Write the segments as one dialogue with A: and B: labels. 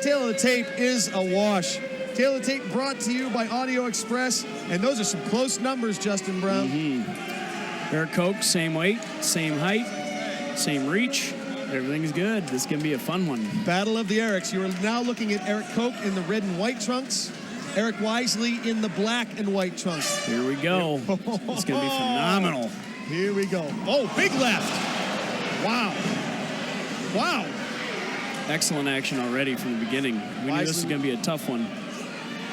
A: Tail of the tape is a wash. Tail of the tape brought to you by Audio Express, and those are some close numbers, Justin Brown.
B: Erik Koch, same weight, same height, same reach. Everything's good. This is going to be a fun one.
A: Battle of the Eriks. You are now looking at Erik Koch in the red and white trunks, Eric Wisely in the black and white trunks.
B: Here we go. It's going to be phenomenal.
A: Here we go. Oh, big left. Wow. Wow.
B: Excellent action already from the beginning. We knew this was going to be a tough one.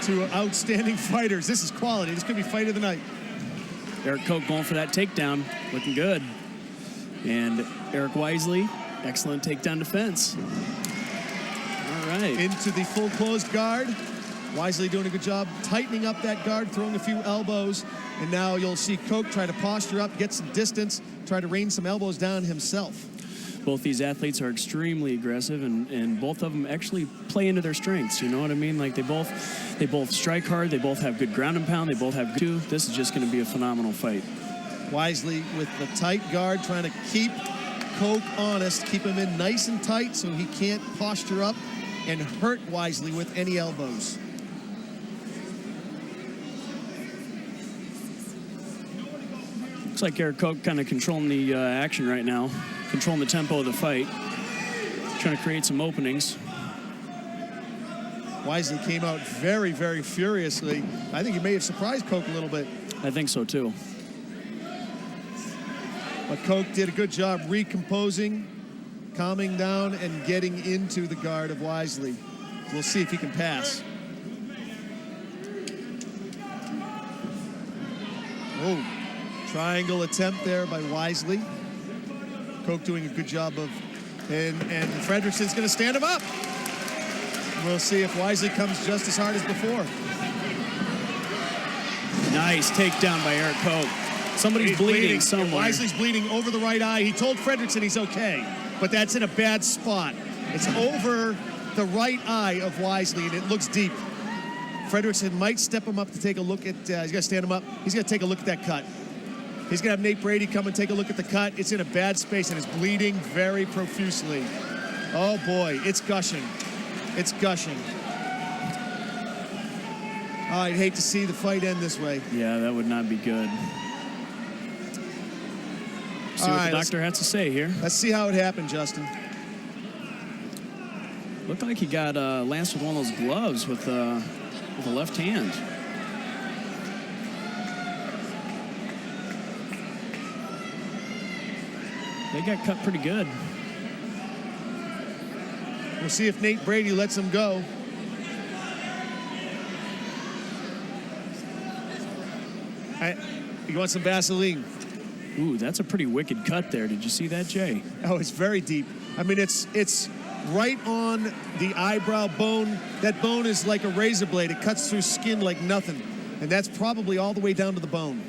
A: Two outstanding fighters. This is quality. This could be fight of the night.
B: Erik Koch going for that takedown. Looking good. And Erik Wisely, excellent takedown defense. All right.
A: Into the full closed guard. Wisely doing a good job tightening up that guard, throwing a few elbows. And now you'll see Koch try to posture up, get some distance, try to rain some elbows down himself.
B: Both these athletes are extremely aggressive, and both of them actually play into their strengths. You know what I mean? Like they both strike hard. They both have good ground and pound. They both have good. This is just going to be a phenomenal fight.
A: Wisely with the tight guard, trying to keep Koch honest, keep him in nice and tight so he can't posture up and hurt Wisely with any elbows.
B: Looks like Erik Koch kind of controlling the action right now, controlling the tempo of the fight, trying to create some openings.
A: Wisely came out very, very furiously. I think he may have surprised Koch a little bit.
B: I think so too.
A: But Koch did a good job recomposing, calming down, and getting into the guard of Wisely. We'll see if he can pass. Oh, triangle attempt there by Wisely. Koch doing a good job of, and Fredrickson's going to stand him up. We'll see if Wisely comes just as hard as before.
B: Nice takedown by Erik Koch. Somebody's bleeding somewhere.
A: Wisely's bleeding over the right eye. He told Fredrickson he's okay, but that's in a bad spot. It's over the right eye of Wisely, and it looks deep. Fredrickson might step him up to take a look at, he's got to stand him up. He's got to take a look at that cut. He's going to have Nate Brady come and take a look at the cut. It's in a bad space, and it's bleeding very profusely. Oh, boy, it's gushing. It's gushing. Oh, I'd hate to see the fight end this way.
B: Yeah, that would not be good. See what the doctor has to say here.
A: Let's see how it happened, Justin.
B: Looked like he got lanced with one of those gloves with the left hand. They got cut pretty good.
A: We'll see if Nate Brady lets him go. You want some Vaseline?
B: Ooh, that's a pretty wicked cut there. Did you see that, Jay?
A: Oh, it's very deep. I mean, it's right on the eyebrow bone. That bone is like a razor blade. It cuts through skin like nothing. And that's probably all the way down to the bone.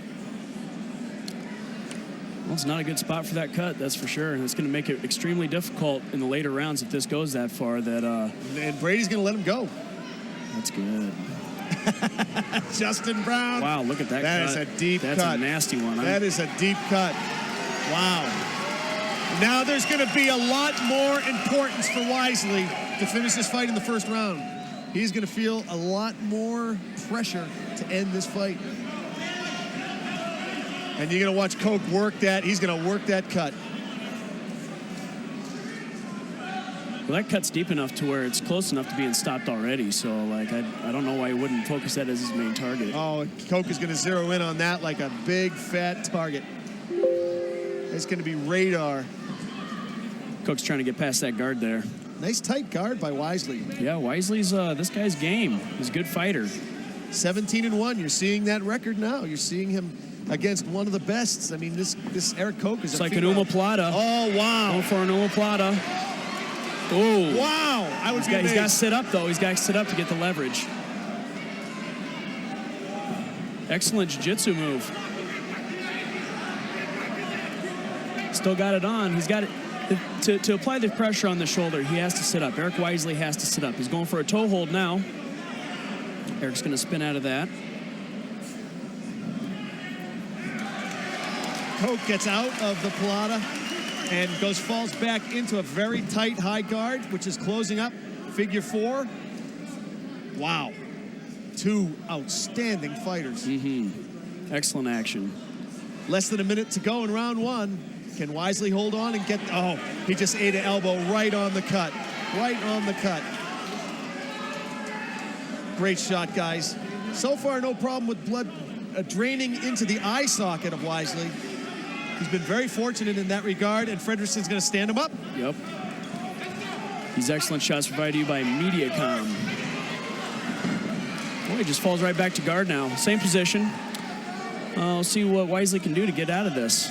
B: Well, it's not a good spot for that cut, that's for sure. And it's going to make it extremely difficult in the later rounds if this goes that far.
A: And Brady's going to let him go.
B: That's good.
A: Justin Brown.
B: Wow, look at that cut.
A: That is a deep cut.
B: That's a nasty one.
A: That is a deep cut. Wow. Now there's going to be a lot more importance for Wisely to finish this fight in the first round. He's going to feel a lot more pressure to end this fight. And you're going to watch Koch work that. He's going to work that cut.
B: Well, that cut's deep enough to where it's close enough to being stopped already. So, like, I don't know why he wouldn't focus that as his main target.
A: Oh, Koch is going to zero in on that like a big, fat target. It's going to be radar.
B: Koch's trying to get past that guard there.
A: Nice tight guard by Wisely.
B: Yeah, Wisely's this guy's game. He's a good fighter.
A: 17-1. You're seeing that record now. You're seeing him against one of the best. I mean, this Erik Koch is
B: it's like an omoplata.
A: Oh, wow.
B: Going for an omoplata. Oh.
A: Wow. He's
B: got to sit up, though. He's got to sit up to get the leverage. Excellent jiu-jitsu move. Still got it on. He's got it. To apply the pressure on the shoulder, he has to sit up. Erik Wisely has to sit up. He's going for a toe hold now. Erik's going to spin out of that.
A: Koch gets out of the plata and falls back into a very tight high guard, which is closing up Figure 4. Wow. Two outstanding fighters.
B: Excellent action.
A: Less than a minute to go in round 1. Can Wisely hold on and get... Oh, he just ate an elbow right on the cut. Right on the cut. Great shot, guys. So far, no problem with blood draining into the eye socket of Wisely. He's been very fortunate in that regard, and Fredrickson's going to stand him up.
B: Yep. These excellent shots provided to you by Mediacom. Boy, he just falls right back to guard now. Same position. We'll see what Wisely can do to get out of this.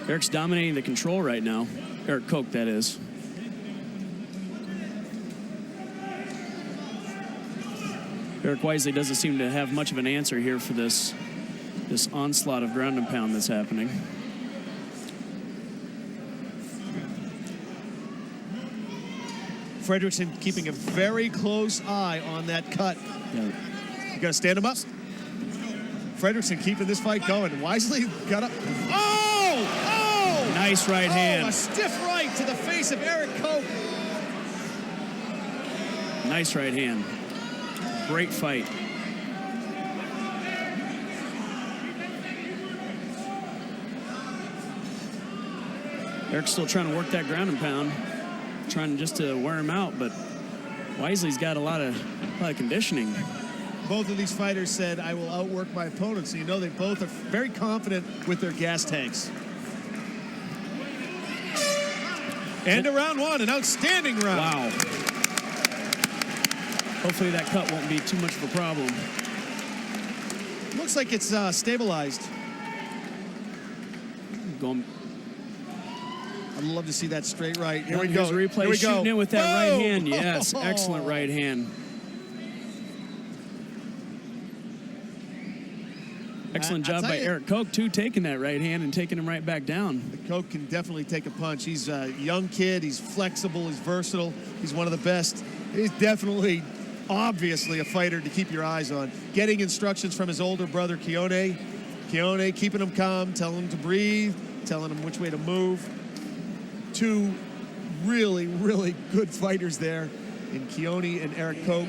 B: Erik's dominating the control right now. Erik Koch, that is. Erik Wisely doesn't seem to have much of an answer here for this onslaught of ground and pound that's happening.
A: Fredrickson keeping a very close eye on that cut.
B: Yeah.
A: You got to stand him up. Fredrickson keeping this fight going. Wisely got up. Oh! Oh!
B: Nice right hand.
A: A stiff right to the face of Erik Koch.
B: Nice right hand. Great fight. Erik's still trying to work that ground and pound, trying just to wear him out, but Wisely's got a lot of conditioning.
A: Both of these fighters said, I will outwork my opponent, so you know they both are very confident with their gas tanks. And a round 1, an outstanding round.
B: Wow. Hopefully that cut won't be too much of a problem.
A: Looks like it's stabilized.
B: Going.
A: I'd love to see that straight right. Here we
B: Here's
A: go.
B: a replay.
A: Here we
B: Shooting
A: go.
B: it with that
A: Whoa!
B: right hand. Yes, excellent right hand. Excellent job by Erik Koch, too, taking that right hand and taking him right back down.
A: Koch can definitely take a punch. He's a young kid. He's flexible. He's versatile. He's one of the best. He's definitely, obviously, a fighter to keep your eyes on. Getting instructions from his older brother, Keone. Keone keeping him calm, telling him to breathe, telling him which way to move. Two really, really good fighters there in Keone and Erik Koch.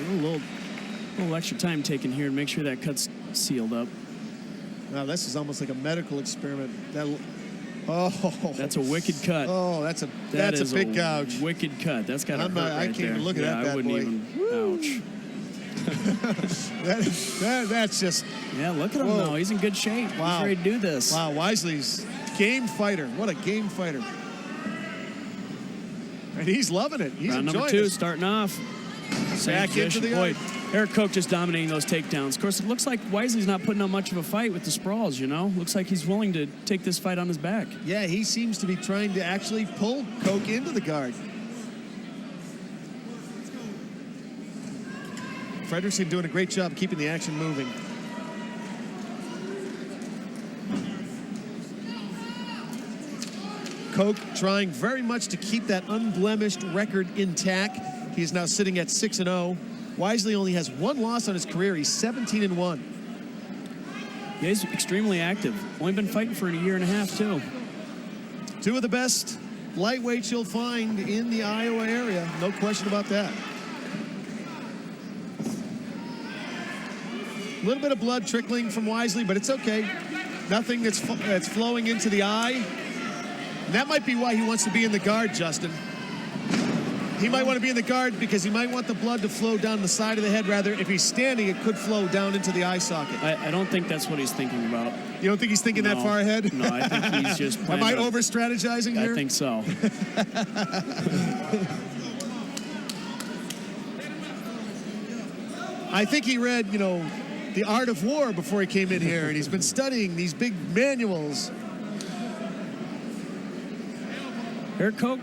B: A little extra time taken here to make sure that cut's sealed up.
A: Wow, this is almost like a medical experiment.
B: That's a wicked cut.
A: Oh, that's a big gouge.
B: Wicked cut. That's got to hurt
A: I
B: right
A: can't
B: there.
A: even look at that bad
B: I wouldn't
A: boy.
B: even. Ouch.
A: That's just.
B: Yeah, look at him though. He's in good shape.
A: Wow.
B: He's ready to do this.
A: Wow, Wisely's game fighter. What a game fighter. And he's loving it. He's
B: Round
A: enjoying
B: number 2
A: it.
B: starting off.
A: Back into the
B: Boy, Erik Koch just dominating those takedowns. Of course, it looks like Wisely's not putting up much of a fight with the sprawls, you know? Looks like he's willing to take this fight on his back.
A: Yeah, he seems to be trying to actually pull Koch into the guard. Fredrickson doing a great job keeping the action moving. Koch trying very much to keep that unblemished record intact. He is now sitting at 6-0. Wisely only has 1 loss on his career. He's 17-1.
B: Yeah, he's extremely active. Only been fighting for a year and a half, too.
A: Two of the best lightweights you'll find in the Iowa area. No question about that. A little bit of blood trickling from Wisely, but it's okay. Nothing that's flowing into the eye. And that might be why he wants to be in the guard, Justin. He might want to be in the guard because he might want the blood to flow down the side of the head. Rather, if he's standing, it could flow down into the eye socket.
B: I don't think that's what he's thinking about.
A: You don't think he's thinking that far ahead?
B: No, I think he's just
A: Am I over-strategizing here?
B: I think so.
A: I think he read, The Art of War before he came in here, and he's been studying these big manuals.
B: Erik Koch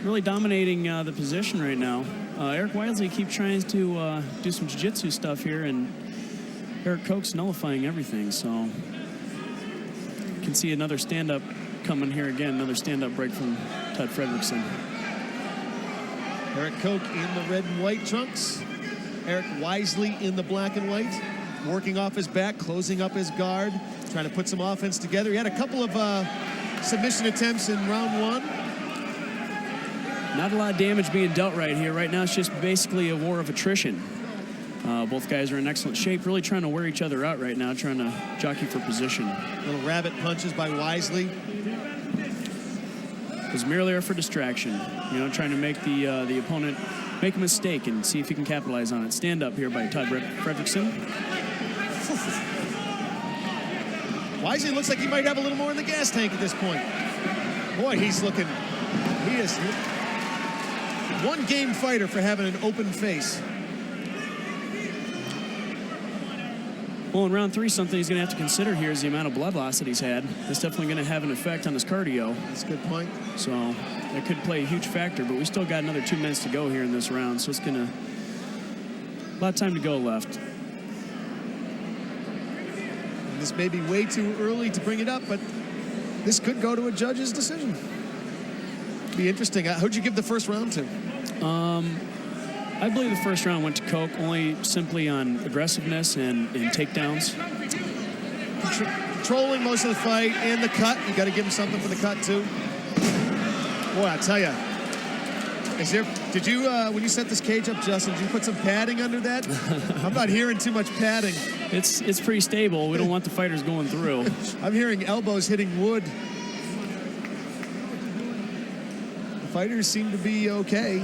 B: really dominating the position right now. Erik Wisely keeps trying to do some jiu-jitsu stuff here, and Erik Koch's nullifying everything, so you can see another stand-up coming here again, another stand-up break from Todd Fredrickson.
A: Erik Koch in the red and white trunks. Erik Wisely in the black and white. Working off his back, closing up his guard, trying to put some offense together. He had a couple of submission attempts in round one.
B: Not a lot of damage being dealt right here. Right now, it's just basically a war of attrition. Both guys are in excellent shape, really trying to wear each other out right now, trying to jockey for position.
A: Little rabbit punches by Wisely.
B: It was merely there for distraction, you know, trying to make the opponent make a mistake and see if he can capitalize on it. Stand up here by Todd Fredrickson.
A: Wisely looks like he might have a little more in the gas tank at this point. Boy, he is one game fighter for having an open face.
B: Well, in round 3, something he's going to have to consider here is the amount of blood loss that he's had. That's definitely going to have an effect on his cardio.
A: That's a good point.
B: So that could play a huge factor, but we still got another 2 minutes to go here in this round, so it's going to... a lot of time to go left.
A: And this may be way too early to bring it up, but this could go to a judge's decision. Be interesting. Who'd you give the first round to?
B: I believe the first round went to Koch only simply on aggressiveness and takedowns.
A: Controlling most of the fight and the cut. You got to give him something for the cut, too. Boy, I tell you. Did you, when you set this cage up, Justin, did you put some padding under that? I'm not hearing too much padding.
B: It's pretty stable. We don't want the fighters going through.
A: I'm hearing elbows hitting wood. The fighters seem to be okay.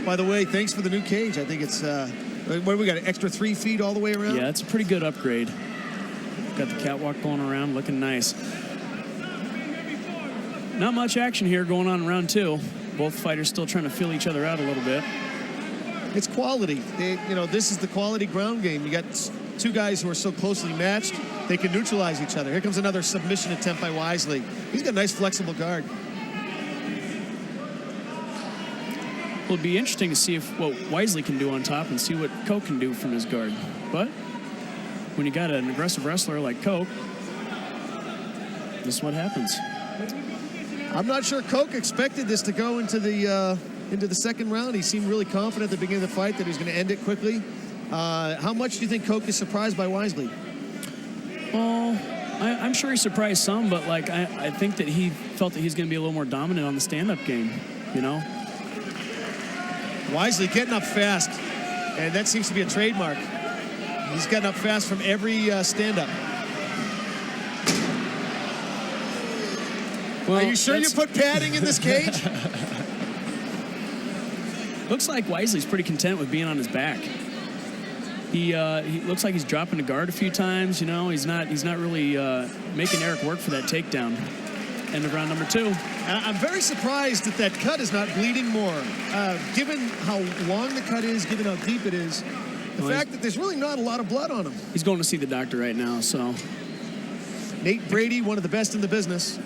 A: By the way, thanks for the new cage. I think it's, what do we got, an extra 3 feet all the way around?
B: Yeah, it's a pretty good upgrade. Got the catwalk going around, looking nice. Not much action here going on in round 2. Both fighters still trying to feel each other out a little bit.
A: It's quality. This is the quality ground game. You got 2 guys who are so closely matched, they can neutralize each other. Here comes another submission attempt by Wisely. He's got a nice flexible guard.
B: Well, it'd be interesting to see what Wisely can do on top and see what Koch can do from his guard. But when you got an aggressive wrestler like Koch, this is what happens.
A: I'm not sure Koch expected this to go into the second round. He seemed really confident at the beginning of the fight that he was going to end it quickly. How much do you think Koch is surprised by Wisely?
B: Well, I'm sure he surprised some, but I think that he felt that he's going to be a little more dominant on the stand-up game, you know?
A: Wisely getting up fast, and that seems to be a trademark. He's getting up fast from every stand-up. Well, are you sure you put padding in this cage?
B: Looks like Wisely's pretty content with being on his back. He looks like he's dropping the guard a few times. You know, he's not really making Erik work for that takedown. End of round number 2.
A: I'm very surprised that cut is not bleeding more. Given how long the cut is, given how deep it is, the fact that there's really not a lot of blood on him.
B: He's going to see the doctor right now, so.
A: Nate Brady, one of the best in the business.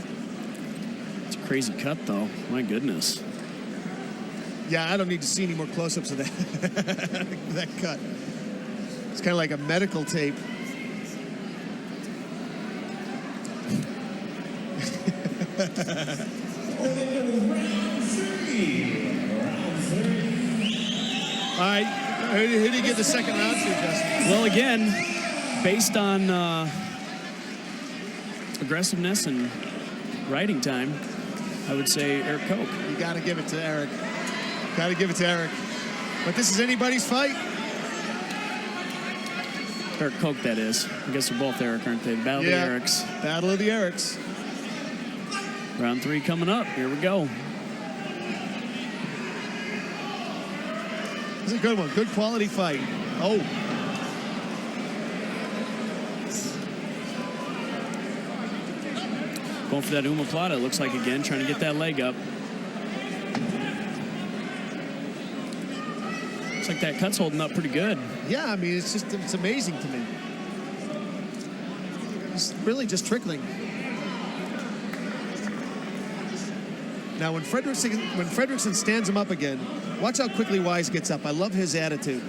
B: It's a crazy cut, though. My goodness.
A: Yeah, I don't need to see any more close-ups of that, that cut. It's kind of like a medical tape. All right, who do you get the second round to, Justin?
B: Well, again, based on aggressiveness and riding time, I would say Erik Koch.
A: You got to give it to Erik. Got to give it to Erik. But this is anybody's fight.
B: Erik Koch, that is. I guess they're both Erik, aren't they? Battle of the Eriks.
A: Battle of the Eriks.
B: Round 3 coming up. Here we go.
A: This is a good one. Good quality fight. Oh.
B: Going for that omoplata, it looks like, again, trying to get that leg up. Looks like that cut's holding up pretty good.
A: Yeah, I mean, it's amazing to me. It's really just trickling. Now, when Fredrickson stands him up again, watch how quickly Wise gets up. I love his attitude.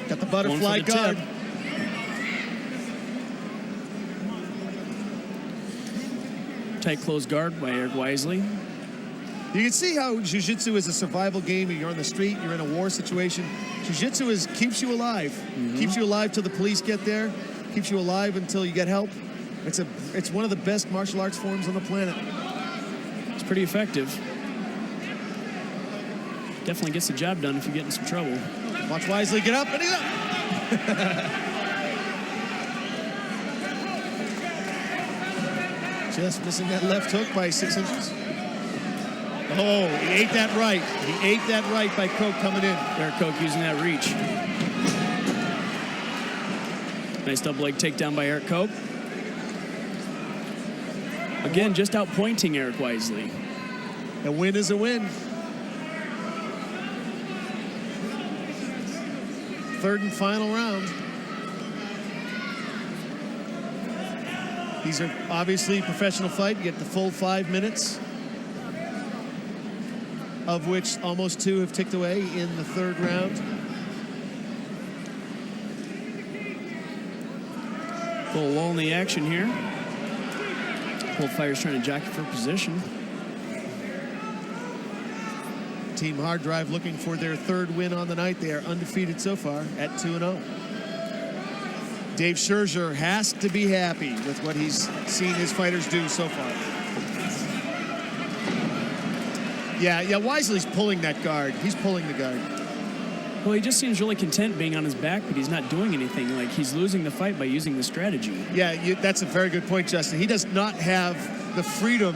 A: Got the butterfly guard.
B: Tight closed guard by Erik Wisely.
A: You can see how jiu-jitsu is a survival game. You're on the street, you're in a war situation. Jiu-jitsu keeps you alive. Keeps you alive till the police get there. Keeps you alive until you get help. It's one of the best martial arts forms on the planet.
B: It's pretty effective. Definitely gets the job done if you get in some trouble.
A: Watch Wisely get up, and he's up. Just missing that left hook by 6 inches. Oh, he ate that right. He ate that right by Koch coming in.
B: Erik Koch using that reach. Nice double leg takedown by Erik Koch. Again, just outpointing Erik Wisely.
A: A win is a win. Third and final round. These are obviously professional fight. You get the full 5 minutes, of which almost 2 have ticked away in the third round.
B: A little lull in the action here. Both fighters trying to jockey for position.
A: Team Hard Drive looking for their 3rd win on the night. They are undefeated so far at 2-0. Dave Scherzer has to be happy with what he's seen his fighters do so far. Yeah, Wisely's pulling that guard. He's pulling the guard.
B: Well, he just seems really content being on his back, but he's not doing anything. Like, he's losing the fight by using the strategy.
A: Yeah, that's a very good point, Justin. He does not have the freedom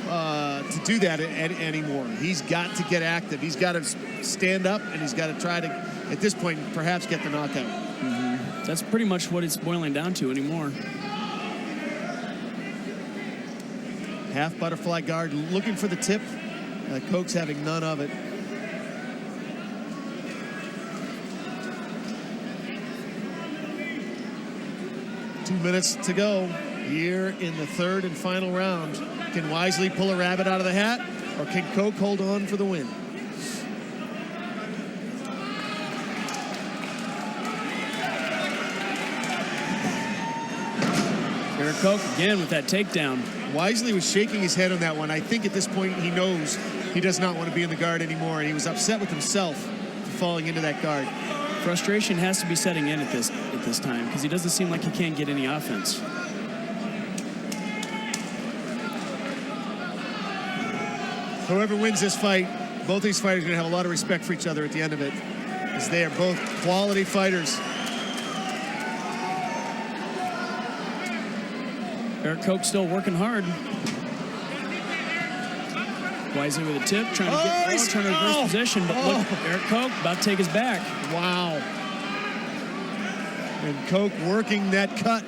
A: to do that anymore. He's got to get active. He's got to stand up, and he's got to try to, at this point, perhaps get the knockout.
B: That's pretty much what it's boiling down to anymore.
A: Half butterfly guard, looking for the tip. Koch's having none of it. Two minutes to go here in the third and final round. Can Wisely pull a rabbit out of the hat, or can Koch hold on for the win?
B: Erik Koch again with that takedown.
A: Wisely was shaking his head on that one. I think at this point he knows he does not want to be in the guard anymore, and he was upset with himself for falling into that guard.
B: Frustration has to be setting in at this time because he doesn't seem like he can't get any offense.
A: Whoever wins this fight, both these fighters are going to have a lot of respect for each other at the end of it, as they are both quality fighters.
B: Erik Koch still working hard. Wisely with a tip, trying to reverse position, but look, Erik Koch about to take his back.
A: Wow. And Koch working that cut.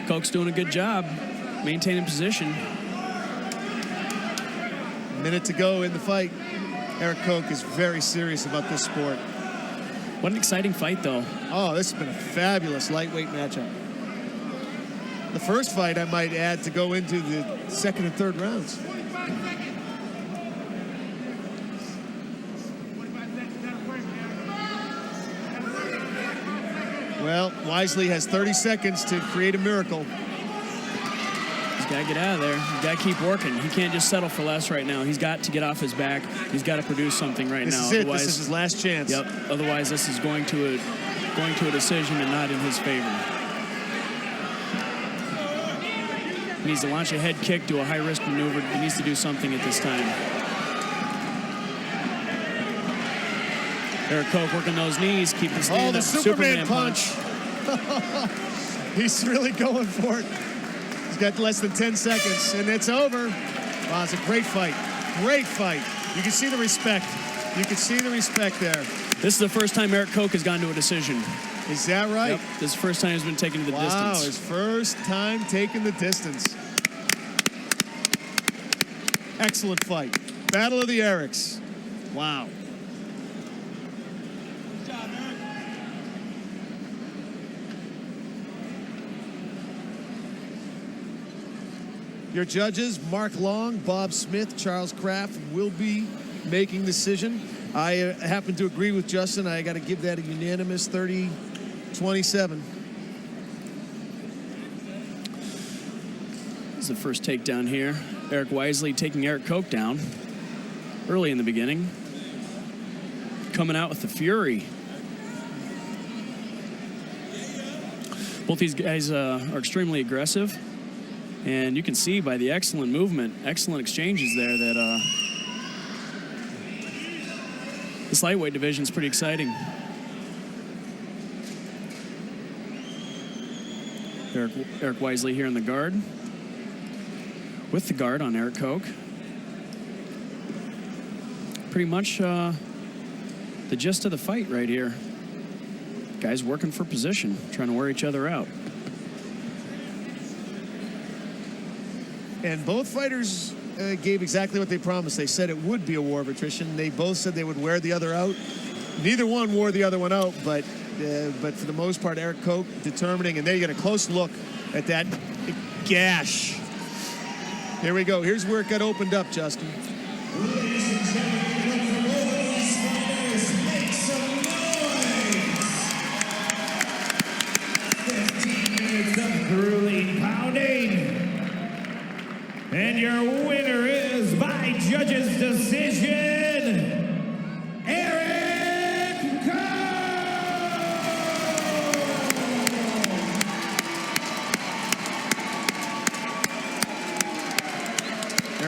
B: Koch's doing a good job maintaining position.
A: Minute to go in the fight. Erik Koch is very serious about this sport.
B: What an exciting fight, though.
A: Oh, this has been a fabulous lightweight matchup. The first fight, I might add, to go into the second and third rounds. Well, Wisely has 30 seconds to create a miracle.
B: He's got to get out of there. He's got to keep working. He can't just settle for less right now. He's got to get off his back. He's got to produce something right now.
A: This is it. This is his last chance.
B: Yep. Otherwise, this is going to a decision and not in his favor. He needs to launch a head kick, do a high-risk maneuver. He needs to do something at this time. Erik Koch working those knees, keep the stand
A: the
B: up.
A: Superman punch. He's really going for it. He's got less than 10 seconds, and it's over. Wow, it's a great fight. Great fight. You can see the respect. You can see the respect there.
B: This is the first time Erik Koch has gone to a decision.
A: Is that right?
B: Yep. This is the first time he's been taken to the distance.
A: Wow, his first time taking the distance. Excellent fight. Battle of the Eriks. Wow. Your judges, Mark Long, Bob Smith, Charles Kraft, will be making the decision. I happen to agree with Justin. I got to give that a unanimous 30-27.
B: It's the first takedown here. Erik Wisely taking Erik Koch down early in the beginning. Coming out with the fury. Both these guys are extremely aggressive. And you can see by the excellent movement, excellent exchanges there that this lightweight division is pretty exciting. Erik Wisely here in the guard. With the guard on Erik Koch. Pretty much the gist of the fight right here. Guys working for position, trying to wear each other out.
A: And both fighters gave exactly what they promised. They said it would be a war of attrition. They both said they would wear the other out. Neither one wore the other one out, but for the most part, Erik Koch determining, and there you get a close look at that gash. Here we go. Here's where it got opened up, Justin.
C: Ladies and gentlemen, these fighters, make some noise! 15 minutes of grueling pounding. And your winner is by judges' decision,